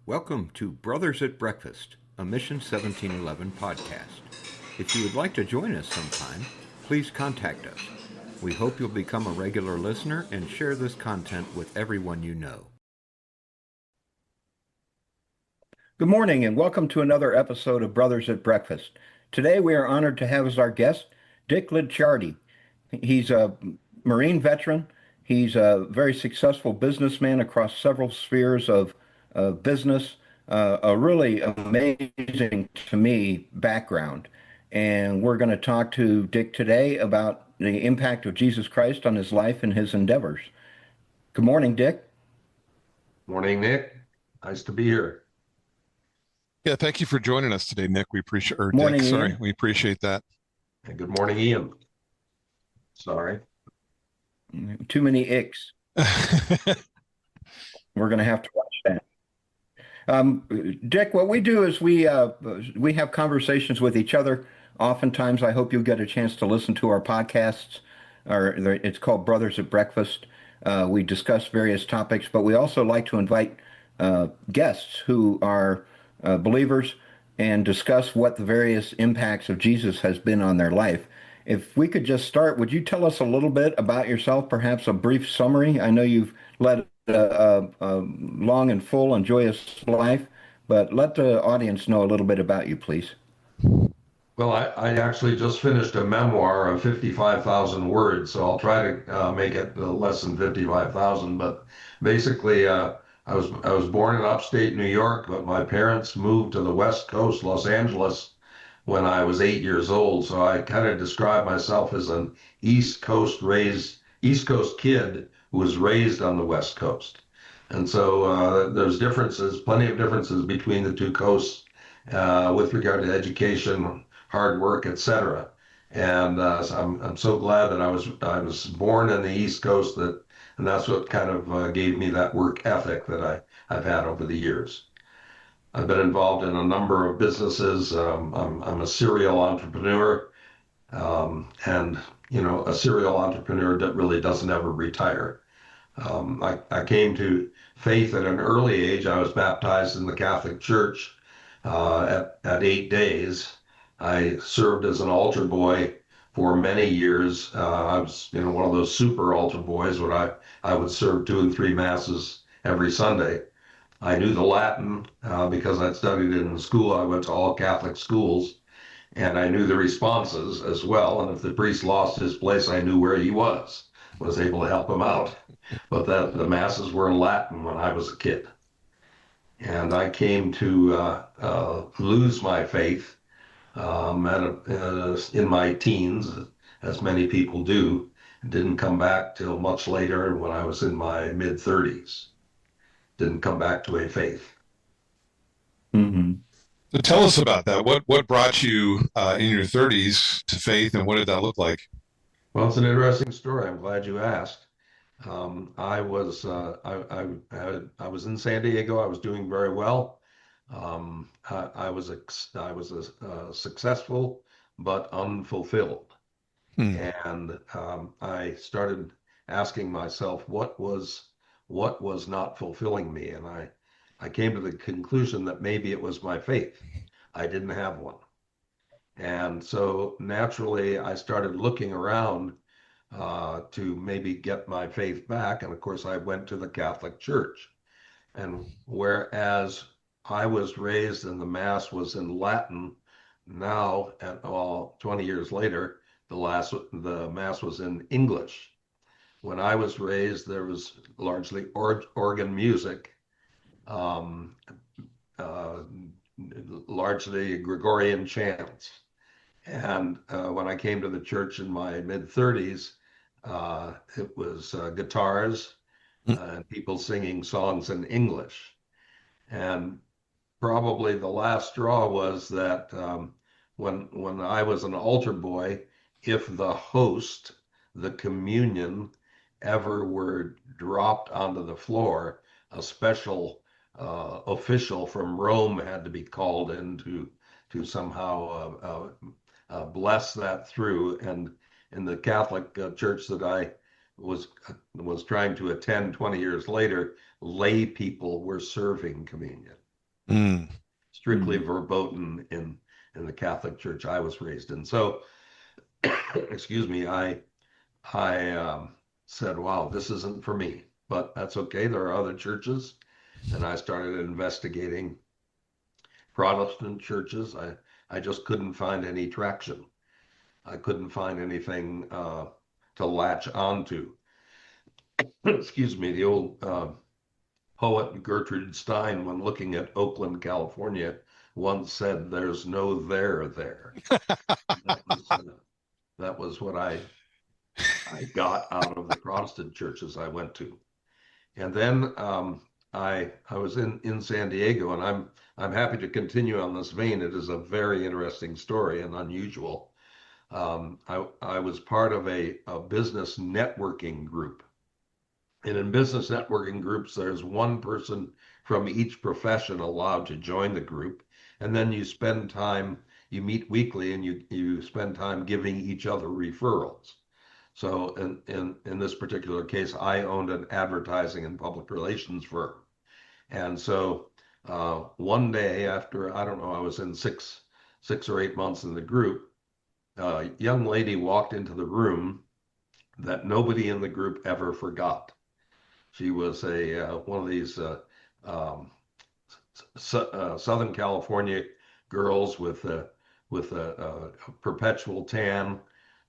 Welcome to Brothers at Breakfast, a Mission 1711 podcast. If you would like to join us sometime, please contact us. We hope you'll become a regular listener and share this content with everyone you know. Good morning and welcome to another episode of Brothers at Breakfast. Today we are honored to have as our guest Dick Licciardi. He's a Marine veteran. He's a very successful businessman across several spheres of business, a really amazing to me background. And we're going to talk to Dick today about the impact of Jesus Christ on his life and his endeavors. Good morning, Dick. Morning, Nick. Nice to be here. Yeah, thank you for joining us today, Nick. We appreciate, or Morning, Dick, sorry, Ian. we appreciate that. And good morning, Ian. Sorry. Too many icks. We're going to have to watch that. Dick, what we do is we have conversations with each other. Oftentimes, I hope you'll get a chance to listen to our podcasts. It's called Brothers at Breakfast. We discuss various topics, but we also like to invite guests who are believers and discuss what the various impacts of Jesus has been on their life. If we could just start, would you tell us a little bit about yourself, perhaps a brief summary? I know you've led a long and full and joyous life, but let the audience know a little bit about you, please. Well, I actually just finished a memoir of 55,000 words, so I'll try to make it less than 55,000. But basically, I was born in upstate New York, but my parents moved to the West Coast, Los Angeles, when I was 8 years old. So I kind of describe myself as an East Coast kid who was raised on the West Coast. And so there's differences, plenty of differences between the two coasts with regard to education, hard work, etc. And so I'm so glad that I was born in the East Coast, and that's what kind of gave me that work ethic that I've had over the years. I've been involved in a number of businesses. I'm a serial entrepreneur, and a serial entrepreneur that really doesn't ever retire. I came to faith at an early age. I was baptized in the Catholic Church at 8 days. I served as an altar boy for many years. I was one of those super altar boys where I would serve 2 and 3 masses every Sunday. I knew the Latin because I'd studied it in school. I went to all Catholic schools, and I knew the responses as well. And if the priest lost his place, I knew where he was able to help him out. But the masses were in Latin when I was a kid. And I came to lose my faith in my teens, as many people do. It didn't come back till much later when I was in my mid-30s. Didn't come back to a faith. Mm-hmm. So tell us about that. What brought you in your 30s to faith, and what did that look like? Well, it's an interesting story. I'm glad you asked. I was in San Diego. I was doing very well. I was successful but unfulfilled, and I started asking myself what was not fulfilling me, and I came to the conclusion that maybe it was my faith. I didn't have one. And so naturally, I started looking around to maybe get my faith back. And of course, I went to the Catholic Church. And whereas I was raised and the Mass was in Latin, now, 20 years later, the Mass was in English. When I was raised, there was largely organ music, largely Gregorian chants. And when I came to the church in my mid-30s, it was guitars and people singing songs in English. And probably the last straw was that when I was an altar boy, if the host, the communion, ever were dropped onto the floor, a special official from Rome had to be called in to somehow bless that through. And in the Catholic church that I was trying to attend 20 years later, lay people were serving communion. Mm. strictly verboten in the Catholic Church I was raised in. So, excuse me, I said, "Wow, this isn't for me," but that's okay. There are other churches, and I started investigating Protestant churches. I just couldn't find any traction. I couldn't find anything to latch onto. Excuse me, the old poet Gertrude Stein, when looking at Oakland, California, once said, "There's no there there." That was, that was what I got out of the Protestant churches I went to. And then I was in San Diego, and I'm happy to continue on this vein. It is a very interesting story and unusual. I was part of a business networking group. And in business networking groups, there's one person from each profession allowed to join the group. And then you spend time, you meet weekly, and you spend time giving each other referrals. So in this particular case, I owned an advertising and public relations firm. And so one day after, I don't know, I was in 6 or 8 months in the group, a young lady walked into the room that nobody in the group ever forgot. She was a one of these um, Southern California girls with a perpetual tan,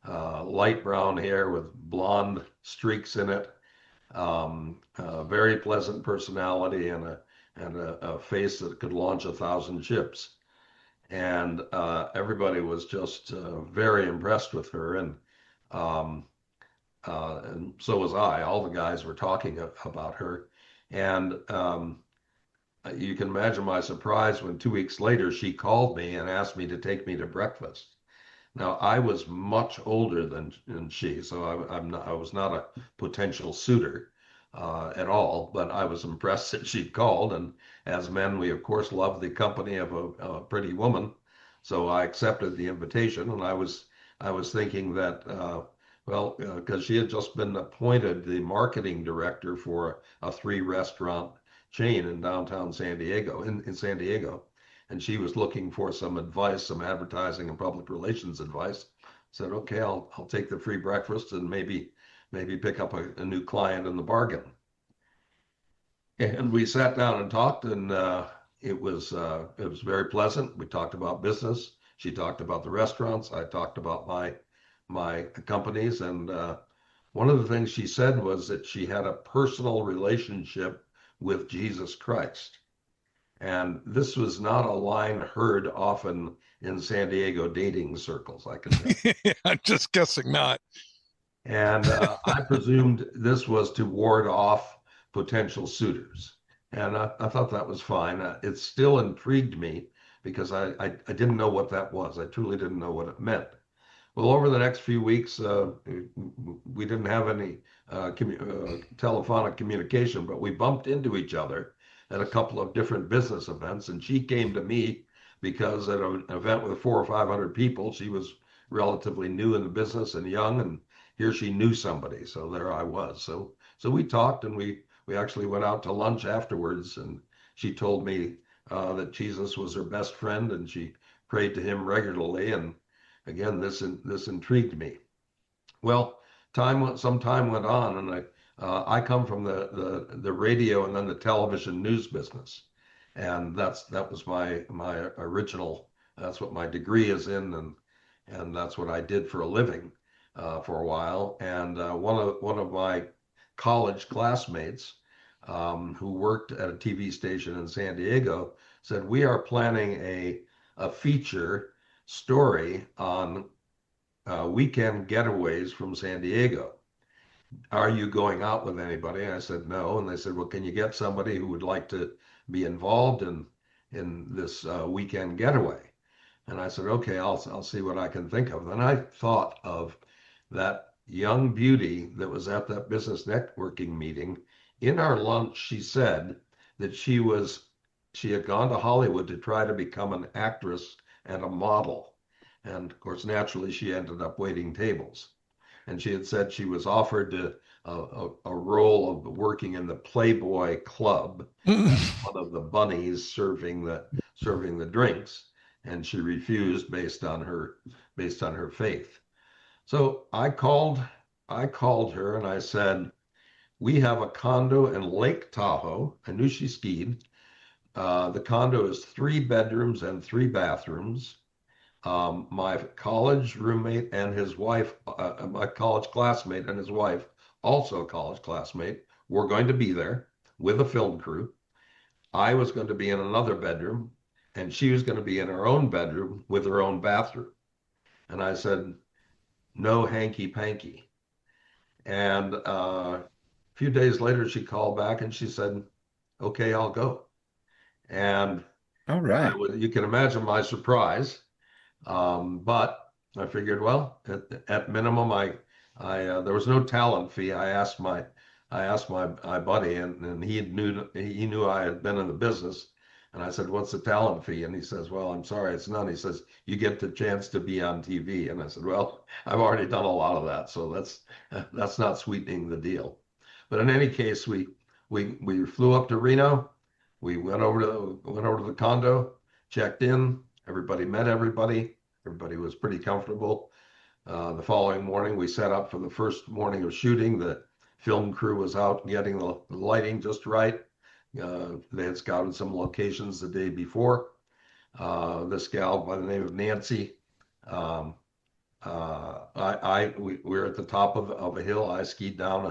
light brown hair with blonde streaks in it, very pleasant personality, and a face that could launch 1,000 ships. And everybody was just very impressed with her, um, and so was I. All the guys were talking about her, and you can imagine my surprise when 2 weeks later she called me and asked me to take me to breakfast. Now, I was much older than she, so I was not a potential suitor at all, but I was impressed that she'd called. And as men, we of course love the company of a pretty woman. So I accepted the invitation, and I was thinking that, well, because she had just been appointed the marketing director for a 3 restaurant chain in downtown San Diego, in San Diego, and she was looking for some advice, some advertising and public relations advice. Said, okay, I'll take the free breakfast and maybe pick up a new client in the bargain. And we sat down and talked, and it was very pleasant. We talked about business. She talked about the restaurants. I talked about my companies, and one of the things she said was that she had a personal relationship with Jesus Christ. And this was not a line heard often in San Diego dating circles, I can tell. I'm just guessing not. And I presumed this was to ward off potential suitors. And I thought that was fine. It still intrigued me because I didn't know what that was. I truly didn't know what it meant. Well, over the next few weeks, we didn't have any telephonic communication, but we bumped into each other at a couple of different business events. And she came to me because at an event with 400 or 500 people, she was relatively new in the business and young, and here she knew somebody. So there I was. So we talked, and we actually went out to lunch afterwards, and she told me that Jesus was her best friend, and she prayed to him regularly. And again, this intrigued me. Well, some time went on, and I come from the radio and then the television news business, and that was my original. That's what my degree is in, and that's what I did for a living for a while. And one of my college classmates who worked at a TV station in San Diego said, "We are planning a feature story on weekend getaways from San Diego. Are you going out with anybody?" I said, "No." And they said, "Well, can you get somebody who would like to be involved in this weekend getaway?" And I said, "Okay, I'll see what I can think of." Then I thought of that young beauty that was at that business networking meeting. In our lunch, she said that she had gone to Hollywood to try to become an actress and a model. And of course, naturally, she ended up waiting tables. and she had said she was offered a role of working in the Playboy Club as one of the bunnies serving the drinks, and she refused based on her faith. So I called her and I said, we have a condo in Lake Tahoe. I knew she skied. The condo is 3 bedrooms and 3 bathrooms. My college roommate and his wife, my college classmate and his wife, also a college classmate, were going to be there with a film crew. I was going to be in another bedroom, and she was going to be in her own bedroom with her own bathroom. And I said, no hanky panky. And a few days later, she called back and she said, okay, I'll go. And All right. you can imagine my surprise. But I figured, well, at minimum, there was no talent fee. I asked my buddy, and he knew I had been in the business, and I said, "What's the talent fee?" And he says, "Well, I'm sorry, it's none." He says, "You get the chance to be on TV." And I said, "Well, I've already done a lot of that, so that's not sweetening the deal." But in any case, we flew up to Reno. We went over to the condo, checked in. Everybody met everybody. Everybody was pretty comfortable. The following morning, we set up for the first morning of shooting. The film crew was out getting the lighting just right. They had scouted some locations the day before. This gal by the name of Nancy, we were at the top of a hill. I skied down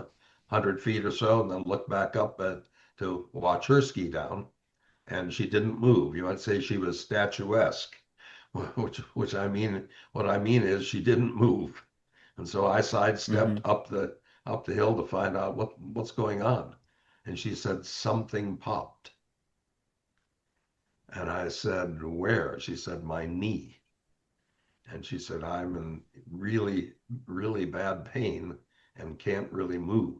100 feet or so, and then looked back up to watch her ski down. And she didn't move. You might say she was statuesque. Which I mean, what I mean is she didn't move, and so I sidestepped up the hill to find out what's going on, and she said something popped, and I said, where? She said, my knee, and she said, I'm in really, really bad pain and can't really move.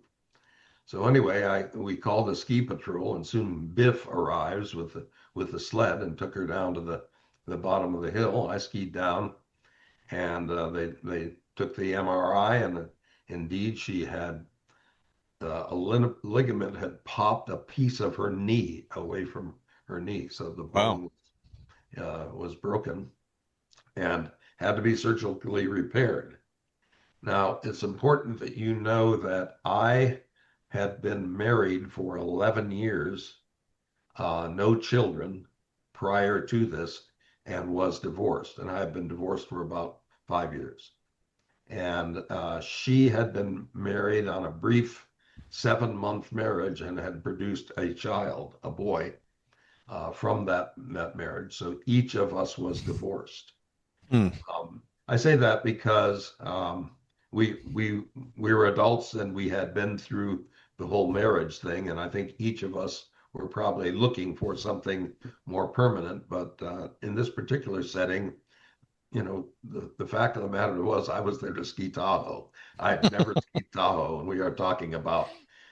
So anyway, we called the ski patrol, and soon Biff arrives with the sled and took her down to the bottom of the hill. I skied down, and they took the MRI, and indeed she had a ligament had popped a piece of her knee away from her knee, so the bone was broken and had to be surgically repaired. Now, it's important that you know that I had been married for 11 years, no children prior to this, and was divorced. And I had been divorced for about 5 years. And she had been married on a brief 7-month marriage and had produced a child, a boy, from that marriage. So each of us was divorced. I say that because we were adults and we had been through the whole marriage thing, and I think each of us were probably looking for something more permanent. But in this particular setting, the fact of the matter was I was there to ski Tahoe. I had never skied Tahoe, and we are talking about,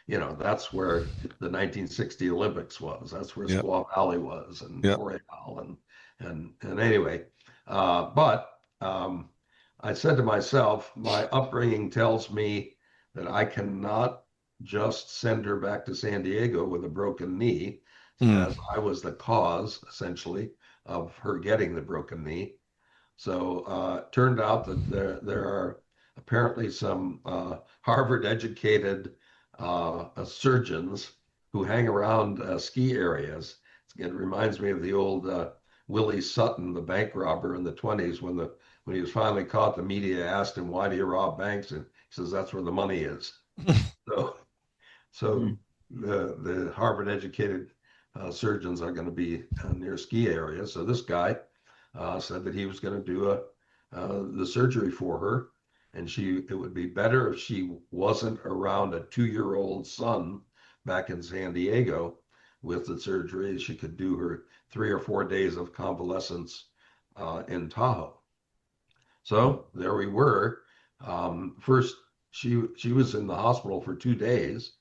that's where the 1960 Olympics was. That's where Squaw Valley was, and Boreal, and anyway, but I said to myself, my upbringing tells me that I cannot just send her back to San Diego with a broken knee, as I was the cause, essentially, of her getting the broken knee. So it turned out that there are apparently some Harvard-educated surgeons who hang around ski areas. It reminds me of the old Willie Sutton, the bank robber in the 20s, when he was finally caught. The media asked him, "Why do you rob banks?" And he says, "That's where the money is." So the Harvard-educated surgeons are going to be near ski areas. So this guy said that he was going to do the surgery for her, and it would be better if she wasn't around a 2-year-old son back in San Diego with the surgery. She could do her 3 or 4 days of convalescence in Tahoe. So there we were. First, she was in the hospital for 2 days,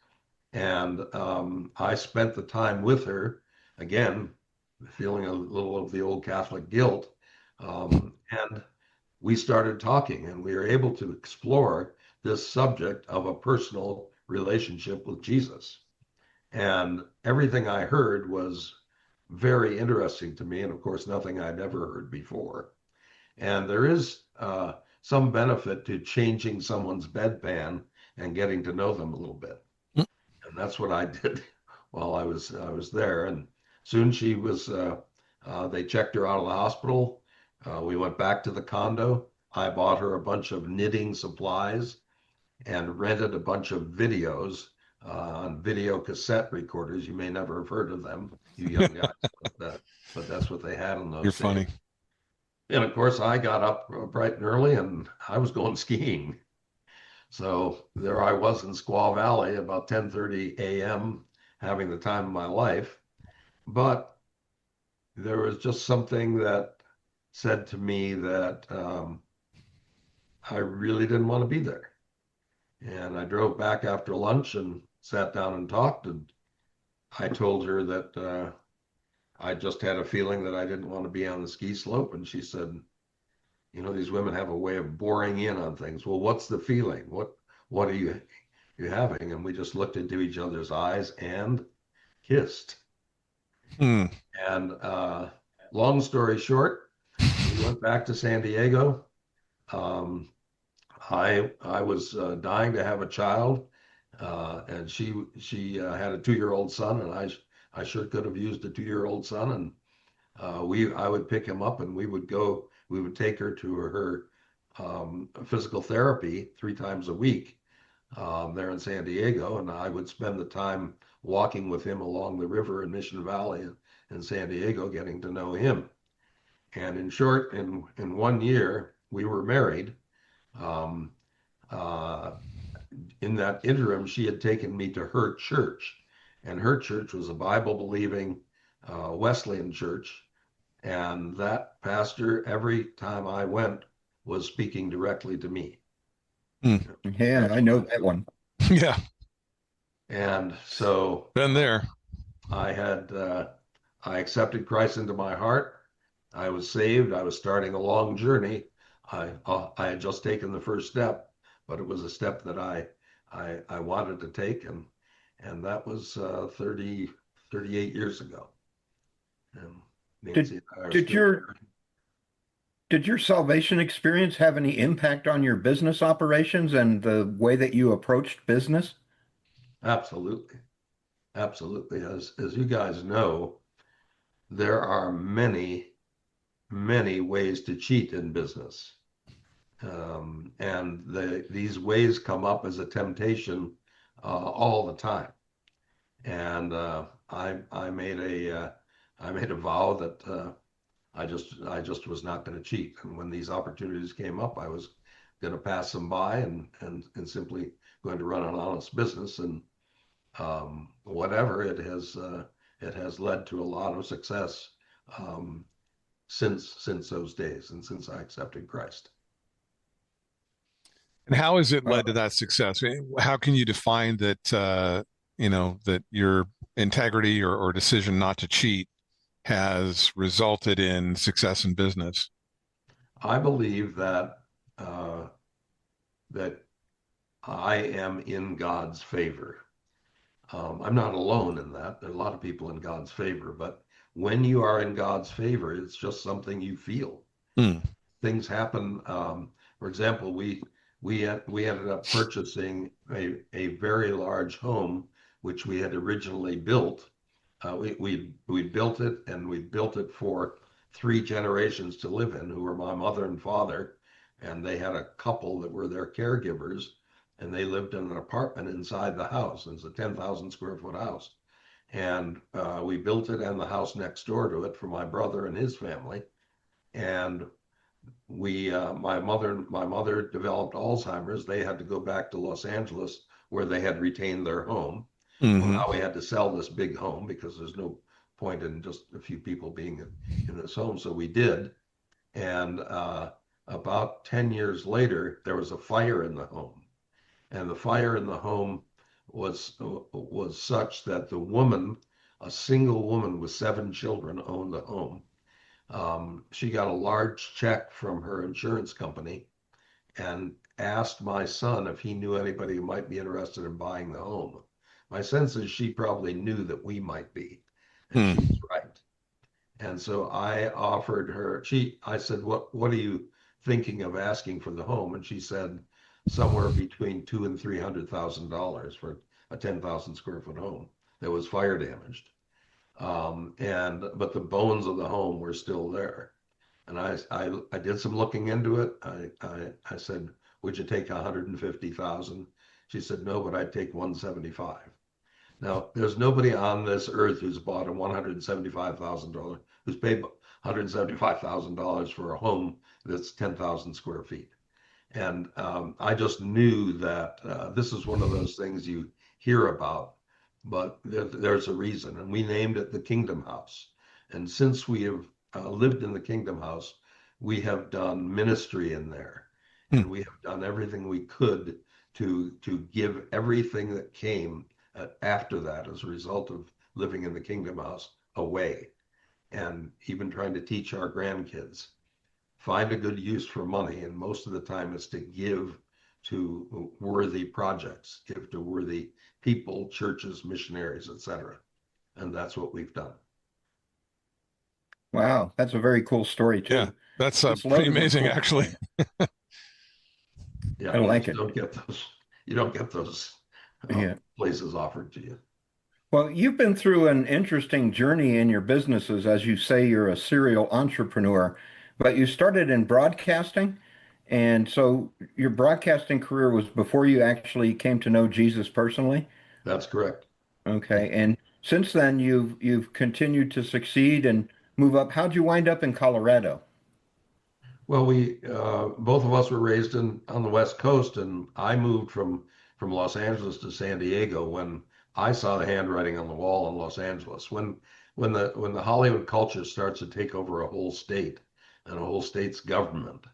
and I spent the time with her, again, feeling a little of the old Catholic guilt, and we started talking, and we were able to explore this subject of a personal relationship with Jesus. And everything I heard was very interesting to me. And of course, nothing I'd ever heard before. And there is some benefit to changing someone's bedpan and getting to know them a little bit. And that's what I did while I was there. And soon she was. They checked her out of the hospital. We went back to the condo. I bought her a bunch of knitting supplies and rented a bunch of videos on video cassette recorders. You may never have heard of them, you young guys, but that's what they had in those You're days. funny. And of course, I got up bright and early, and I was going skiing. So there I was in Squaw Valley about 10:30 a.m., having the time of my life. But there was just something that said to me that I really didn't want to be there. And I drove back after lunch and sat down and talked. And I told her that I just had a feeling that I didn't want to be on the ski slope. And she said, you know, these women have a way of boring in on things. Well, what's the feeling? What are you having? And we just looked into each other's eyes and kissed. Hmm. And long story short, we went back to San Diego. I was dying to have a child, and she had a 2-year-old son, and I sure could have used a 2-year-old son. And I would pick him up, and we would take her to her physical therapy 3 times a week there in San Diego, and I would spend the time walking with him along the river in Mission Valley in San Diego, getting to know him. And in short, in 1 year, we were married. In that interim, she had taken me to her church, and her church was a Bible-believing Wesleyan church. And that pastor, every time I went, was speaking directly to me. Yeah, I know that one. Yeah, And so been there. I accepted Christ into my heart. I was saved. I was starting a long journey. I had just taken the first step, but it was a step that I wanted to take, and that was 38 years ago. And Nancy and I are Did still your married. did your salvation experience have any impact on your business operations and the way that you approached business? Absolutely, absolutely. As you guys know, there are many ways to cheat in business. And these ways come up as a temptation all the time. And I made a vow that I just was not going to cheat. And when these opportunities came up, I was going to pass them by and simply going to run an honest business. And whatever it has led to a lot of success since those days and since I accepted Christ. And how has it Uh, led to that success? How can you define that, that your integrity or decision not to cheat has resulted in success in business? I believe that that I am in God's favor. I'm not alone in that. There are a lot of people in God's favor, but when you are in God's favor, it's just something you feel. Hmm. Things happen. For example, we ended up purchasing a very large home, which we had originally built. We built it, and we built it for 3 generations to live in, who were my mother and father, and they had a couple that were their caregivers, and they lived in an apartment inside the house. It's a 10,000 square foot house, and we built it and the house next door to it for my brother and his family. And my mother developed Alzheimer's. They had to go back to Los Angeles, where they had retained their home. Well, Hmm. now we had to sell this big home because there's no point in just a few people being in this home. So we did. And about 10 years later, there was a fire in the home. And the fire in the home was such that the woman, a single woman with 7 children, owned the home. She got a large check from her insurance company, and asked my son if he knew anybody who might be interested in buying the home. My sense is she probably knew that we might be, and Hmm. she was right. And so I offered her, I said, what are you thinking of asking for the home? And she said, somewhere between two and $300,000 for a 10,000 square foot home that was fire damaged. But the bones of the home were still there. And I did some looking into it. I said, would you take 150,000? She said, no, but I'd take 175. Now, there's nobody on this earth who's bought a $175,000, who's paid $175,000 for a home that's 10,000 square feet. And I just knew that this is one of those things you hear about, but there's a reason. And we named it the Kingdom House. And since we have lived in the Kingdom House, we have done ministry in there. Hmm. And we have done everything we could to give everything that came after that as a result of living in the Kingdom House away. And even trying to teach our grandkids, find a good use for money. And most of the time it's to give to worthy projects, give to worthy people, churches, missionaries, etc. And that's what we've done. Wow, that's a very cool story Yeah, too. that's It's pretty loaded with amazing, cool. actually. Yeah, I you like just it. don't get those. You don't get those Yeah. places offered to you. Well, you've been through an interesting journey in your businesses. As you say, you're a serial entrepreneur, but you started in broadcasting. And so your broadcasting career was before you actually came to know Jesus personally. That's correct. Okay. And since then you've continued to succeed and move up. How'd you wind up in Colorado? Well, we both of us were raised on the West Coast, and I moved from Los Angeles to San Diego when I saw the handwriting on the wall in Los Angeles. When the Hollywood culture starts to take over a whole state and a whole state's government,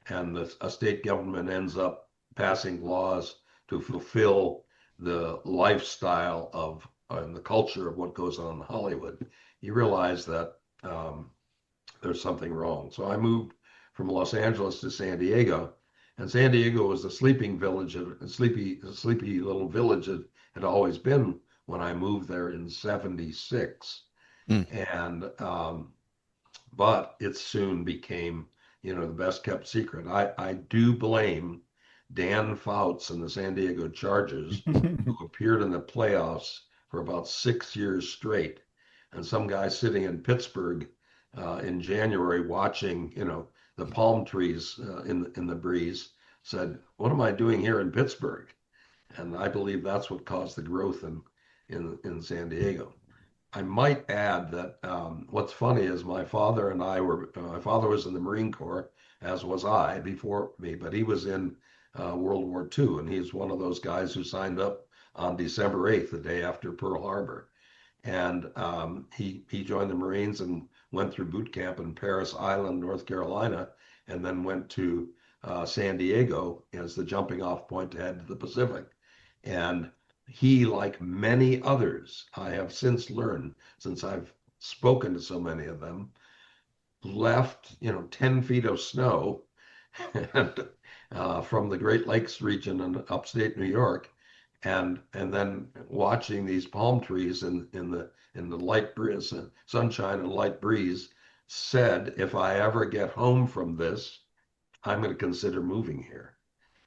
and a state government ends up passing laws to fulfill the lifestyle of and the culture of what goes on in Hollywood, you realize that there's something wrong. So I moved from Los Angeles to San Diego, and San Diego was the sleeping village, a sleepy little village it had always been when I moved there in '76, Hmm. and but it soon became, the best kept secret. I do blame Dan Fouts and the San Diego Chargers, who appeared in the playoffs for about 6 years straight, and some guy sitting in Pittsburgh in January watching, the palm trees in the breeze said, "What am I doing here in Pittsburgh?" And I believe that's what caused the growth in San Diego. I might add that what's funny is my father and I my father was in the Marine Corps, as was I before me, but he was in World War II, and he's one of those guys who signed up on December 8th, the day after Pearl Harbor. And he joined the Marines and went through boot camp in Paris Island, North Carolina, and then went to San Diego as the jumping off point to head to the Pacific. And he, like many others, I have since learned, since I've spoken to so many of them, left, 10 feet of snow and, from the Great Lakes region in upstate New York, and then watching these palm trees in the light breeze, sunshine and light breeze, said, if I ever get home from this, I'm going to consider moving here.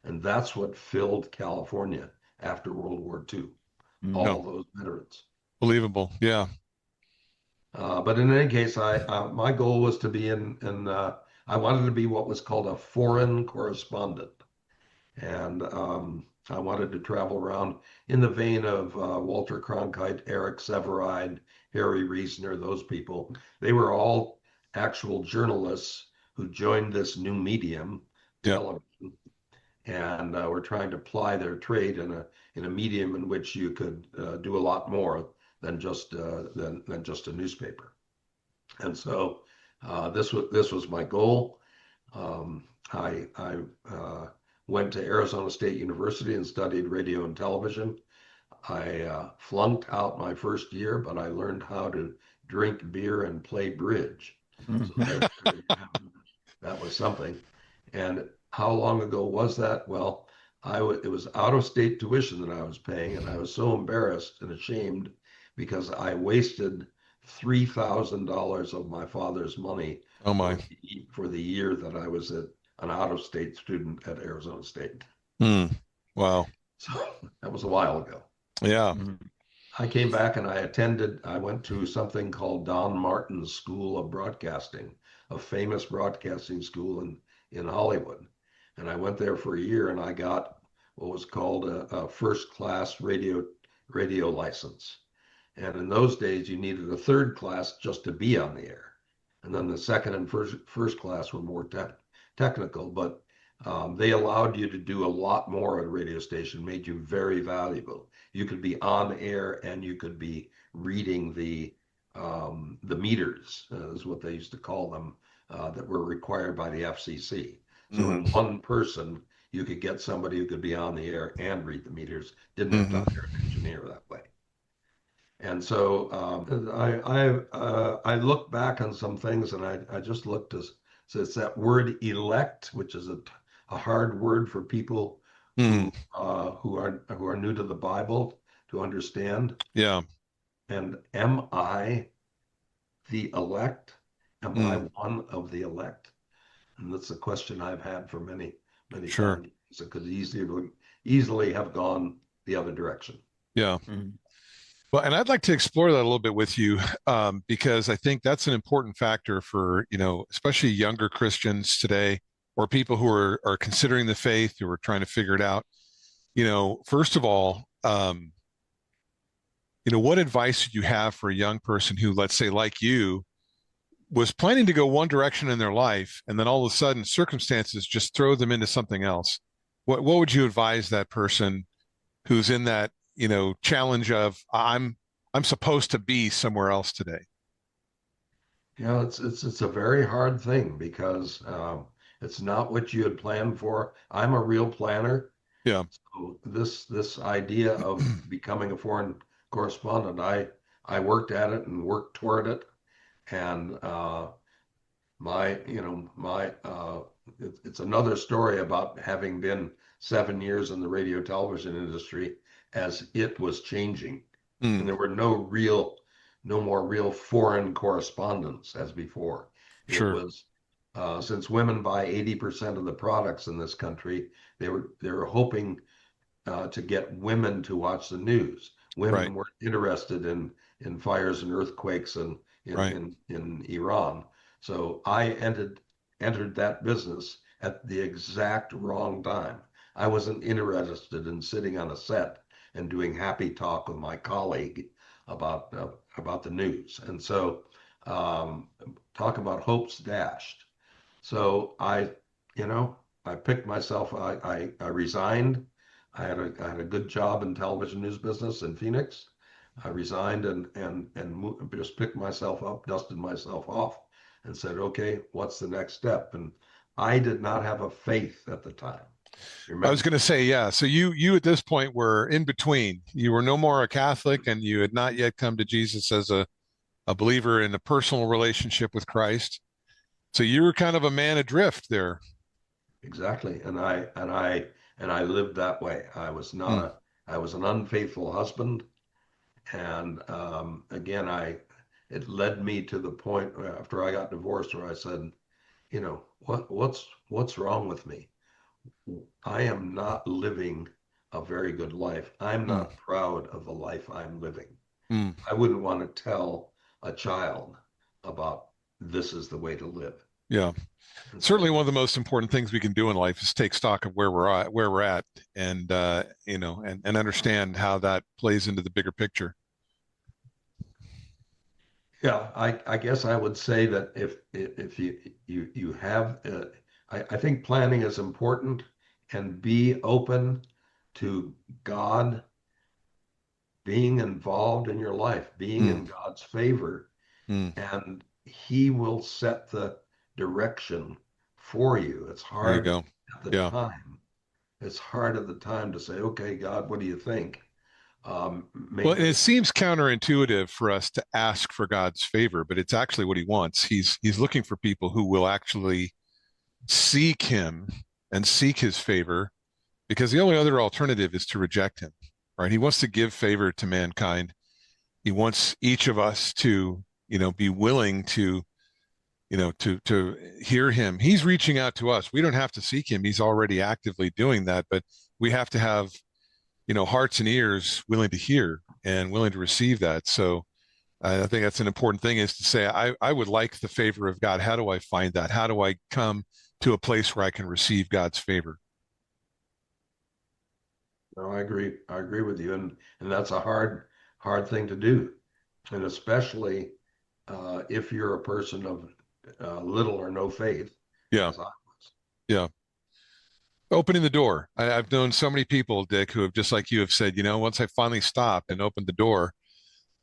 And that's what filled California after World War II, No, all those veterans. believable. Yeah. But in any case, my goal was to be I wanted to be what was called a foreign correspondent. And I wanted to travel around in the vein of Walter Cronkite, Eric Sevareid, Harry Reasoner, those people. They were all actual journalists who joined this new medium, Yeah. television, and were trying to ply their trade in a medium in which you could do a lot more than just a newspaper. And so this was my goal. I went to Arizona State University and studied radio and television. I flunked out my first year, but I learned how to drink beer and play bridge. So that was something. And how long ago was that? Well, it was out-of-state tuition that I was paying, and I was so embarrassed and ashamed because I wasted $3,000 of my father's money Oh my. for the year that I was an out-of-state student at Arizona State. Hmm. Wow. So that was a while ago. Yeah. I came back and I went to something called Don Martin's School of Broadcasting, a famous broadcasting school in Hollywood. And I went there for a year and I got what was called a first class radio license. And in those days, you needed a third class just to be on the air. And then the second and first class were more technical, but they allowed you to do a lot more at a radio station, made you very valuable. You could be on air and you could be reading the meters, is what they used to call them, that were required by the FCC. So in one person, you could get somebody who could be on the air and read the meters. Didn't have to hire an engineer that way. And so I look back on some things, and I just looked as so it's that word elect, which is a hard word for people who are new to the Bible to understand. Yeah. And am I the elect? Am I one of the elect? And that's a question I've had for many Sure. times. It could easily have gone the other direction. Yeah. Well, and I'd like to explore that a little bit with you, because I think that's an important factor for, especially younger Christians today, or people who are considering the faith, who are trying to figure it out. First of all, what advice would you have for a young person who, let's say, like you, was planning to go one direction in their life, and then all of a sudden circumstances just throw them into something else? What would you advise that person who's in that, challenge of I'm supposed to be somewhere else today? It's a very hard thing because it's not what you had planned for. I'm a real planner. Yeah. So this idea of becoming a foreign correspondent, I worked at it and worked toward it, and it's another story about having been 7 years in the radio television industry as it was changing, and there were no more real foreign correspondents as before. Sure. It was since women buy 80% of the products in this country, they were hoping to get women to watch the news. Women weren't interested in fires and earthquakes and in Iran. So I entered that business at the exact wrong time. I wasn't interested in sitting on a set and doing happy talk with my colleague about the news. And so talk about hopes dashed. So I picked myself. I resigned. I had a good job in television news business in Phoenix. I resigned and just picked myself up, dusted myself off, and said, okay, what's the next step? And I did not have a faith at the time. I was going to say, yeah. So you at this point were in between. You were no more a Catholic, and you had not yet come to Jesus as a believer in a personal relationship with Christ. So you were kind of a man adrift there. Exactly, and I lived that way. I was not I was an unfaithful husband, and again, it led me to the point after I got divorced where I said, what's wrong with me? I am not living a very good life. I'm not proud of the life I'm living. I wouldn't want to tell a child about this is the way to live. Yeah. Certainly one of the most important things we can do in life is take stock of where we're at and and understand how that plays into the bigger picture. Yeah, I guess I would say that if you have I think planning is important, and be open to God being involved in your life, being in God's favor, and He will set the direction for you. It's hard at the time. It's hard at the time to say, okay, God, what do you think? Well, it seems counterintuitive for us to ask for God's favor, but it's actually what He wants. He's looking for people who will actually seek Him and seek his favor, because the only other alternative is to reject him, right? He wants to give favor to mankind. He wants each of us to, be willing to, to hear him. He's reaching out to us. We don't have to seek him. He's already actively doing that, but we have to have, hearts and ears willing to hear and willing to receive that. So I think that's an important thing, is to say, I would like the favor of God. How do I find that? How do I come to a place where I can receive God's favor? No, I agree. I agree with you. And that's a hard thing to do. And especially if you're a person of little or no faith, Yeah. as I was. Yeah. Opening the door. I've known so many people, Dick, who have, just like you have said, once I finally stopped and opened the door,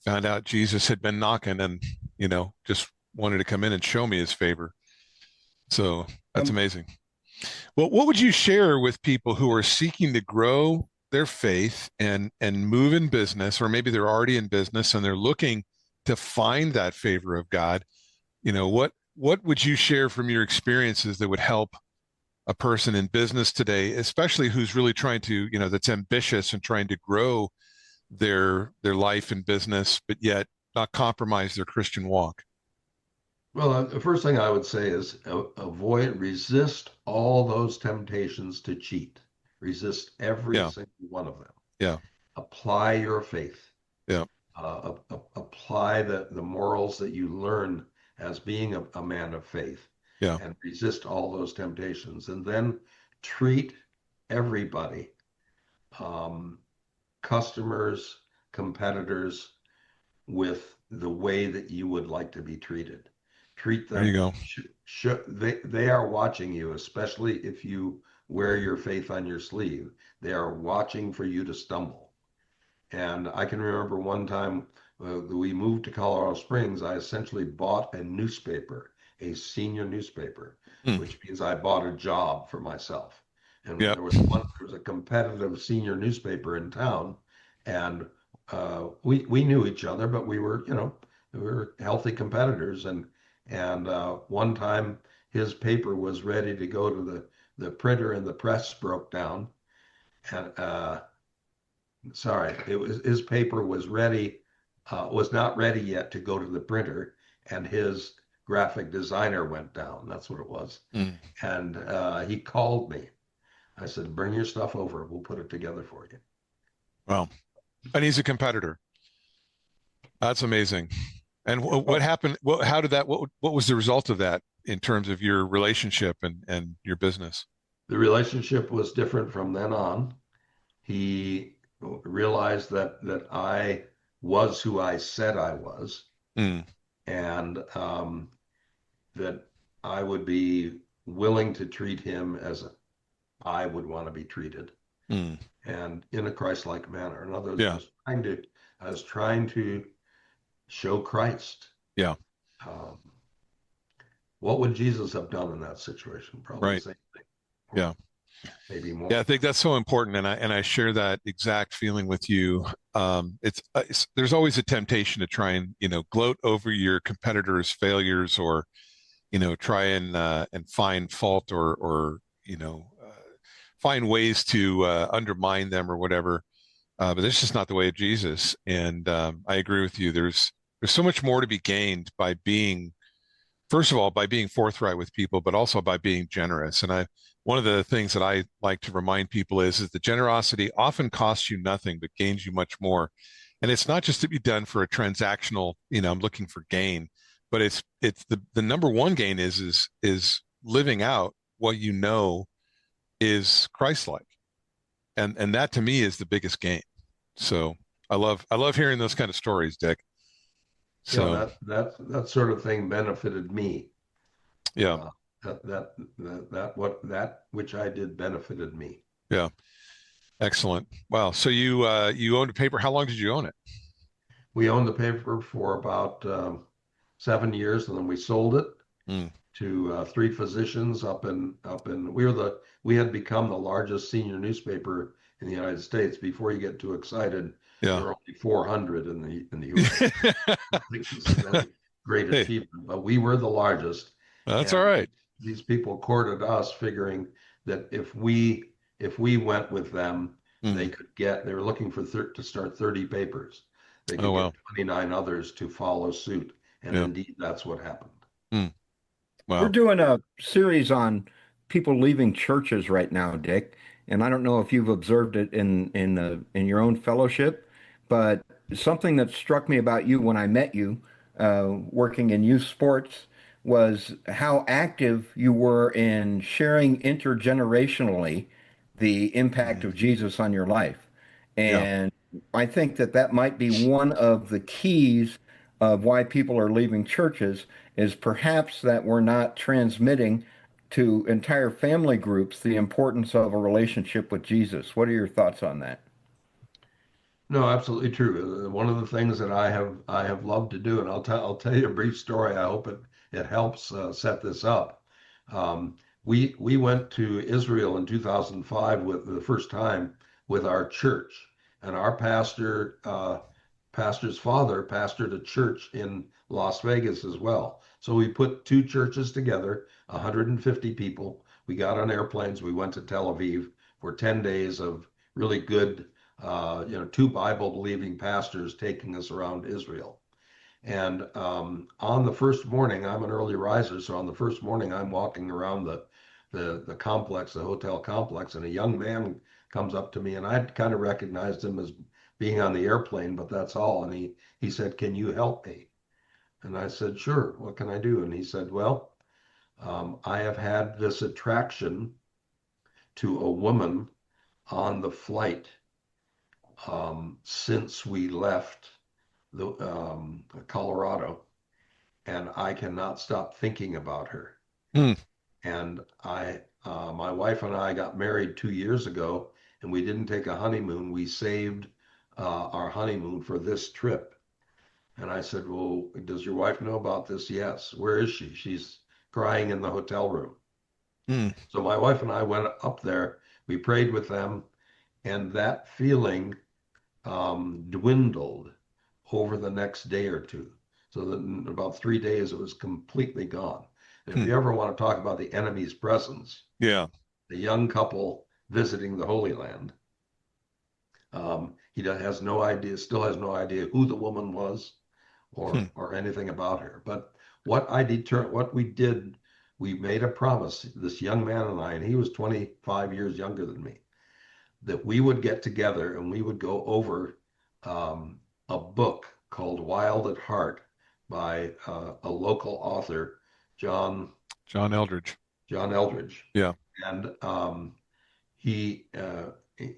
found out Jesus had been knocking and, just wanted to come in and show me his favor. So that's amazing. Well, what would you share with people who are seeking to grow their faith and move in business, or maybe they're already in business and they're looking to find that favor of God? What would you share from your experiences that would help a person in business today, especially who's really trying to, that's ambitious and trying to grow their life and business, but yet not compromise their Christian walk? Well, the first thing I would say is resist all those temptations to cheat. Resist every single one of them. Yeah. Apply your faith. Yeah. Apply the morals that you learn as being a man of faith. Yeah. And resist all those temptations. And then treat everybody, customers, competitors, with the way that you would like to be treated. Treat them. There you go. They are watching you, especially if you wear your faith on your sleeve. They are watching for you to stumble. And I can remember one time we moved to Colorado Springs, I essentially bought a newspaper, a senior newspaper, which means I bought a job for myself. And there was a competitive senior newspaper in town, and we knew each other, but we were healthy competitors. And one time his paper was ready to go to the printer, and the press broke down. And his paper was ready, was not ready yet to go to the printer, and his graphic designer went down. That's what it was. And he called me. I said, "Bring your stuff over. We'll put it together for you." Wow. And he's a competitor. That's amazing. And what happened? How did that, what was the result of that in terms of your relationship and your business? The relationship was different from then on. He realized that I was who I said I was, and that I would be willing to treat him as I would want to be treated, and in a Christ-like manner. In other words, I was trying to show Christ. Yeah. What would Jesus have done in that situation? Probably the same thing. Yeah. Maybe more. Yeah, I think that's so important, and I share that exact feeling with you. There's always a temptation to try and gloat over your competitors' failures, or try and find fault, or find ways to undermine them or whatever. But that's just not the way of Jesus. And I agree with you. There's so much more to be gained by being, first of all, by being forthright with people, but also by being generous. And one of the things that I like to remind people is that generosity often costs you nothing, but gains you much more. And it's not just to be done for a transactional, I'm looking for gain, but it's the number one gain is living out what is Christ-like. And that to me is the biggest gain. So I love hearing those kind of stories, Dick. So that sort of thing benefited me. Yeah. That which I did benefited me. Yeah. Excellent. Wow. So you owned a paper. How long did you own it? We owned the paper for about 7 years, and then we sold it to three physicians up in we had become the largest senior newspaper in the United States. Before you get too excited, there were only 400 in the U.S. I think this is a great achievement, but we were the largest. That's all right. These people courted us, figuring that if we went with them, Mm. they were looking for to start 30 papers. They Oh, could wow. get 29 others to follow suit. And Yeah. indeed, that's what happened. Mm. We're Wow. doing a series on people leaving churches right now, Dick, and I don't know if you've observed it in your own fellowship, but something that struck me about you when I met you, working in youth sports, was how active you were in sharing intergenerationally the impact Mm. of Jesus on your life. Yeah. And I think that that might be one of the keys of why people are leaving churches is perhaps that we're not transmitting to entire family groups the importance of a relationship with Jesus. What are your thoughts on that? No, absolutely true. One of the things that I have loved to do, and I'll tell you a brief story. I hope it helps set this up. We went to Israel in 2005 with the first time with our church, and our pastor's father pastored a church in Las Vegas as well. So we put two churches together, 150 people. We got on airplanes. We went to Tel Aviv for 10 days of really good, two Bible believing pastors taking us around Israel. And on the first morning, I'm an early riser, so on the first morning, I'm walking around the complex, the hotel complex, and a young man comes up to me, and I kind of recognized him as being on the airplane, but that's all. And he said, "Can you help me?" And I said, "Sure. What can I do?" And he said, "Well, I have had this attraction to a woman on the flight since we left Colorado, and I cannot stop thinking about her. Mm. And my wife and I got married 2 years ago, and we didn't take a honeymoon. We saved our honeymoon for this trip." And I said, "Well, does your wife know about this?" "Yes." "Where is she?" "She's crying in the hotel room." Mm. So my wife and I went up there. We prayed with them, and that feeling dwindled over the next day or two. So that in about 3 days, it was completely gone. And if Mm. you ever want to talk about the enemy's presence, Yeah. the young couple visiting the Holy Land, he has no idea, still has no idea who the woman was Hmm. or anything about her. But what we did, we made a promise, this young man and I, and he was 25 years younger than me, that we would get together and we would go over a book called Wild at Heart by a local author, John John Eldridge. John Eldridge, Yeah. and he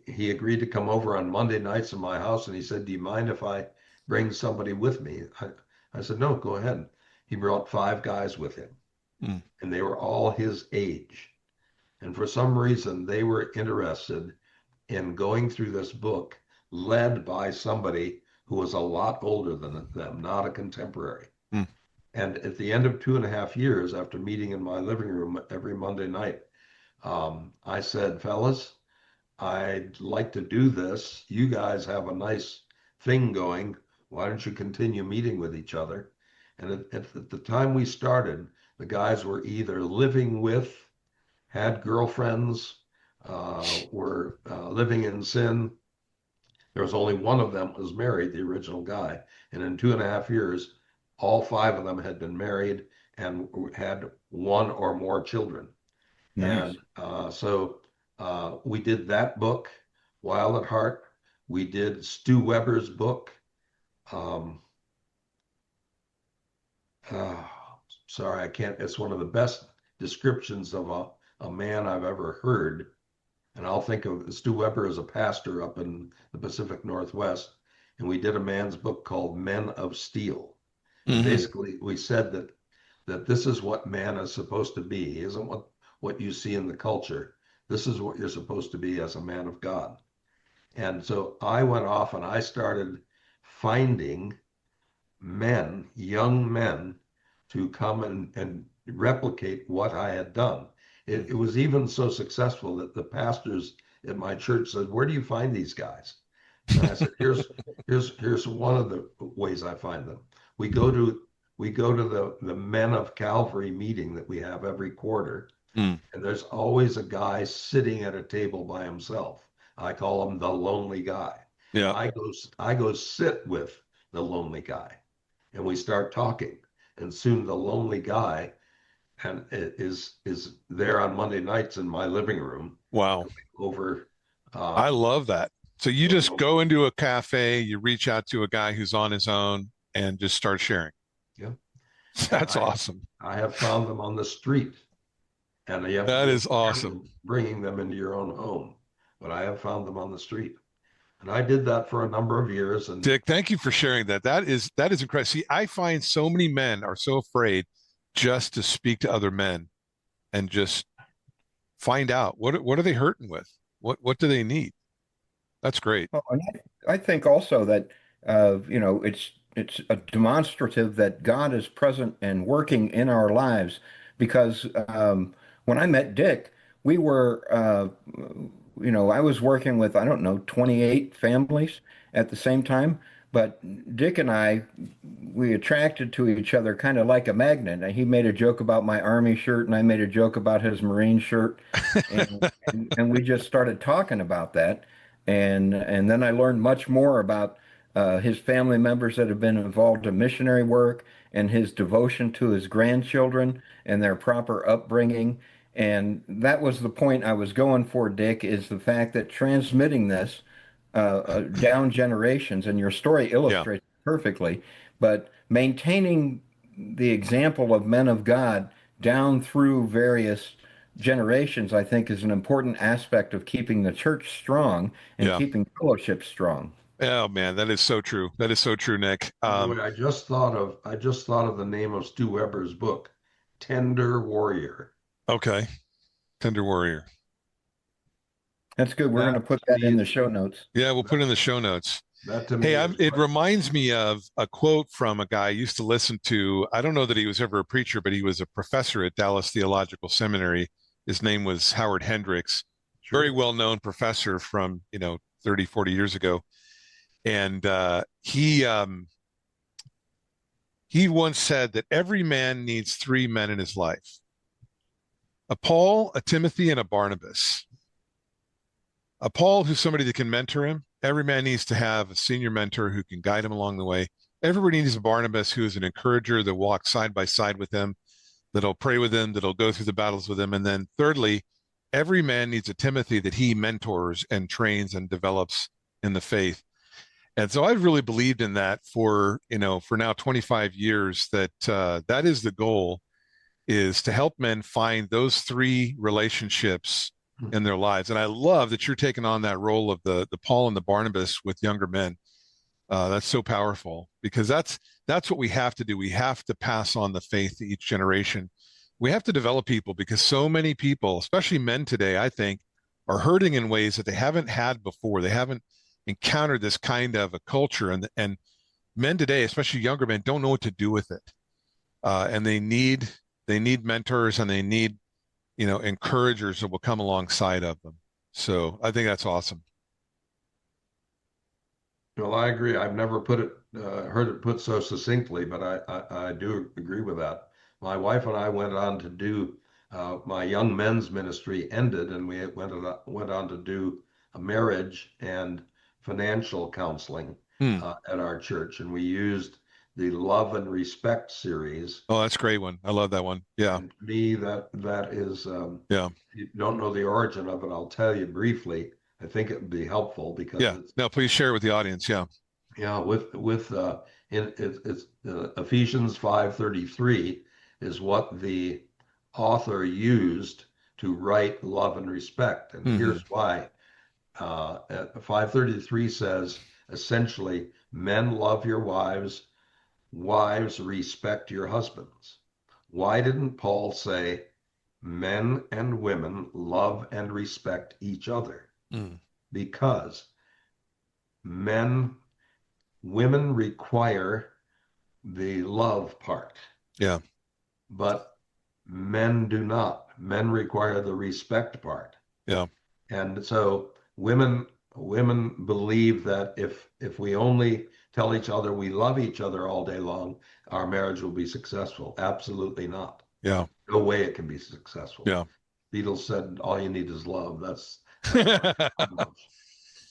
he agreed to come over on Monday nights in my house, and he said, "Do you mind if I bring somebody with me?" I said, "No, go ahead." He brought 5 guys with him, Mm. and they were all his age. And for some reason, they were interested in going through this book, led by somebody who was a lot older than them, not a contemporary. Mm. And at the end of 2.5 years, after meeting in my living room every Monday night, I said, "Fellas, I'd like to do this. You guys have a nice thing going. Why don't you continue meeting with each other?" And at the time we started, the guys were either living with, had girlfriends, were living in sin. There was only one of them was married, the original guy. And in 2.5 years, all 5 of them had been married and had one or more children. Nice. And so we did that book, Wild at Heart. We did Stu Weber's book. Um, uh, Sorry, I can't. It's one of the best descriptions of a man I've ever heard. And I'll think of Stu Weber as a pastor up in the Pacific Northwest. And we did a man's book called Men of Steel. And Hmm. basically, we said that this is what man is supposed to be. He isn't what you see in the culture. This is what you're supposed to be as a man of God. And so I went off and I started finding men, young men, to come and replicate what I had done. It was even so successful that the pastors at my church said, "Where do you find these guys?" And I said, "Here's one of the ways I find them. We go to we go to the Men of Calvary meeting that we have every quarter, Mm. And there's always a guy sitting at a table by himself. I call him the lonely guy. Yeah. I go sit with the lonely guy, and we start talking. And soon the lonely guy and is there on Monday nights in my living room Wow. over I uh love that. So you going just over, go into a cafe, you reach out to a guy who's on his own and just start sharing. yeah. And That's awesome. I have found them on the street, and you have to That be is awesome. careful bringing them into your own home. But I have found them on the street, and I did that for a number of years. And Dick, thank you for sharing that. That is incredible. See, I find so many men are so afraid just to speak to other men and just find out what are they hurting with? What do they need? That's great. Well, and I think also that it's a demonstrative that God is present and working in our lives because when I met Dick, we were I was working with I don't know 28 families at the same time, but Dick and I we attracted to each other kind of like a magnet. And he made a joke about my Army shirt, and I made a joke about his Marine shirt, and we just started talking about that. And then I learned much more about his family members that have been involved in missionary work and his devotion to his grandchildren and their proper upbringing. And that was the point I was going for, Dick, is the fact that transmitting this down generations, and your story Yeah. illustrates it perfectly, but maintaining the example of men of God down through various generations, I think, is an important aspect of keeping the church strong and Yeah. keeping fellowship strong. Oh man, that is so true. That is so true, Nick. by the way, I just thought of the name of Stu Weber's book, Tender Warrior. Okay. Tender Warrior. That's good. We're going That to put to that me in the is show notes. Yeah, we'll put it in the show notes. that to Hey, me is it reminds me of a quote from a guy I used to listen to. I don't know that he was ever a preacher, but he was a professor at Dallas Theological Seminary. His name was Howard Hendrix, very sure. well-known professor from, 30, 40 years ago. And he once said that every man needs three men in his life: a Paul, a Timothy, and a Barnabas. A Paul who's somebody that can mentor him. Every man needs to have a senior mentor who can guide him along the way. Everybody needs a Barnabas who is an encourager that walks side by side with him, that'll pray with him, that'll go through the battles with him. And then thirdly, every man needs a Timothy that he mentors and trains and develops in the faith. And so I've really believed in that for now 25 years, that that is the goal, is to help men find those three relationships in their lives. And I love that you're taking on that role of the Paul and the Barnabas with younger men. That's so powerful, because that's what we have to do. We have to pass on the faith to each generation. We have to develop people, because so many people, especially men today, I think, are hurting in ways that they haven't had before. They haven't encountered this kind of a culture, and men today, especially younger men, don't know what to do with it. And they need mentors, and they need encouragers that will come alongside of them. So I think that's awesome. Well, I agree. I've never heard it put so succinctly, but I do agree with that. My wife and I went on to do my young men's ministry ended, and we went on to do a marriage and financial counseling Hmm. at our church, and we used the Love and Respect series. Oh, that's a great one. I love that one. Yeah. And to me, that is, Yeah. if you don't know the origin of it, I'll tell you briefly. I think it would be helpful because Yeah. No, please share it with the audience. Yeah. it's Ephesians 5:33 is what the author used to write Love and Respect, and Hmm. here's why. 5:33 says essentially, men love your wives, wives respect your husbands. Why didn't Paul say men and women love and respect each other? Hmm. Because men women require the love part, Yeah. but men do not. Men require the respect part. Yeah. And so women believe that if we only tell each other we love each other all day long, our marriage will be successful. Absolutely not. Yeah. No way it can be successful. Yeah. Beatles said, "All you need is love." That's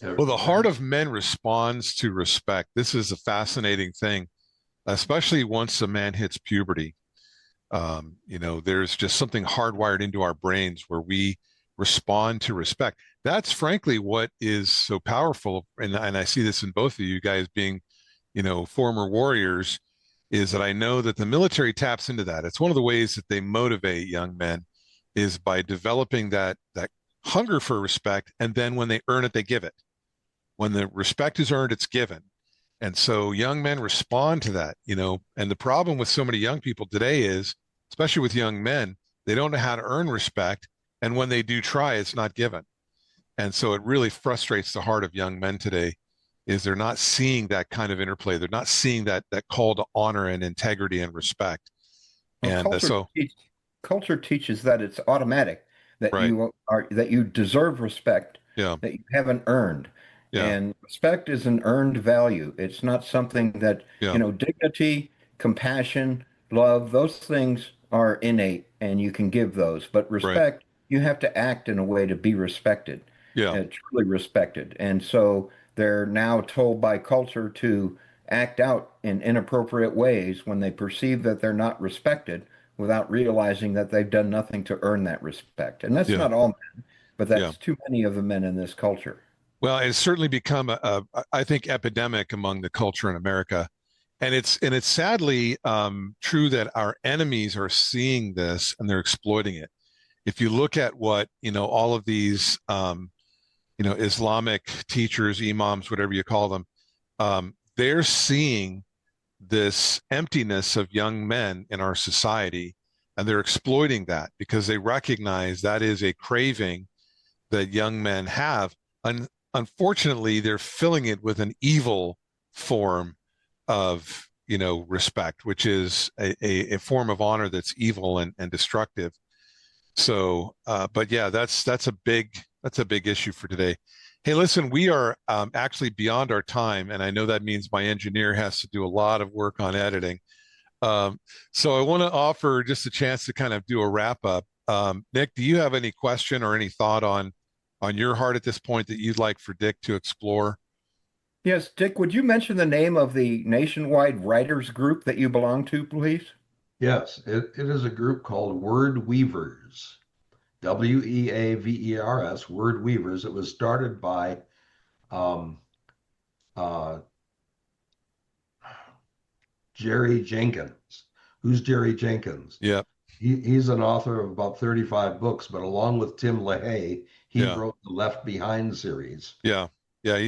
Well, the heart of men responds to respect. This is a fascinating thing, especially once a man hits puberty. There's just something hardwired into our brains where we respond to respect. That's frankly what is so powerful. And I see this in both of you guys being, former warriors, is that I know that the military taps into that. It's one of the ways that they motivate young men is by developing that hunger for respect. And then when they earn it, they give it. When the respect is earned, it's given. And so young men respond to that, and the problem with so many young people today is, especially with young men, they don't know how to earn respect. And when they do try, it's not given. And so it really frustrates the heart of young men today is they're not seeing that kind of interplay. They're not seeing that call to honor and integrity and respect. Well, And culture teaches that it's automatic, that right. that you deserve respect, Yeah. that you haven't earned. Yeah. And respect is an earned value. It's not something that, Yeah. dignity, compassion, love, those things are innate and you can give those. But Right. respect, you have to act in a way to be respected, Yeah. truly respected. And so they're now told by culture to act out in inappropriate ways when they perceive that they're not respected without realizing that they've done nothing to earn that respect. And that's Yeah. not all men, but Yeah. that's too many of the men in this culture. Well, it's certainly become I think, epidemic among the culture in America. And it's sadly true that our enemies are seeing this and they're exploiting it. If you look at what, all of these, Islamic teachers, imams, whatever you call them, they're seeing this emptiness of young men in our society, and they're exploiting that because they recognize that is a craving that young men have. Unfortunately, they're filling it with an evil form of, respect, which is a form of honor that's evil and destructive. So, but yeah, that's a big issue for today. Hey, listen, we are actually beyond our time, and I know that means my engineer has to do a lot of work on editing. So I want to offer just a chance to kind of do a wrap up. Nick, do you have any question or any thought on your heart at this point that you'd like for Dick to explore? Yes, Dick, would you mention the name of the nationwide writers group that you belong to, please? Yes, it is a group called Word Weavers, Weavers, Word Weavers. It was started by um, uh, Jerry Jenkins. Who's Jerry Jenkins? Yeah, He's an author of about 35 books, but along with Tim LaHaye, he yeah, wrote the Left Behind series. yeah, yeah.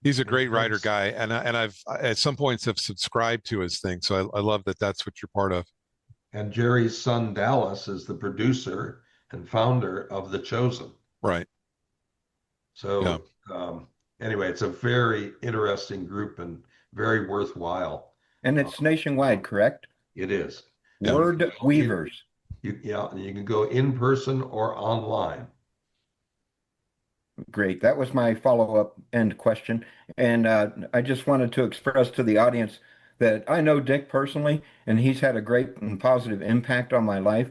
He's a great writer guy, and I've at some points have subscribed to his thing. So I love that that's what you're part of. And Jerry's son Dallas is the producer and founder of The Chosen. Right. Yeah. So anyway, it's a very interesting group and very worthwhile. And it's nationwide, correct? It is. Yeah. Word Weavers. You can go in person or online. Great. That was my follow-up end question. And I just wanted to express to the audience that I know Dick personally, and he's had a great and positive impact on my life.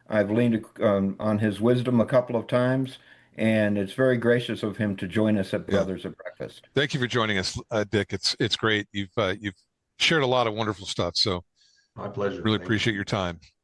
I've leaned on his wisdom a couple of times, and it's very gracious of him to join us at Yeah. Brothers at Breakfast. Thank you for joining us, Dick. It's great. You've shared a lot of wonderful stuff. So My pleasure. really Thank you. appreciate your time.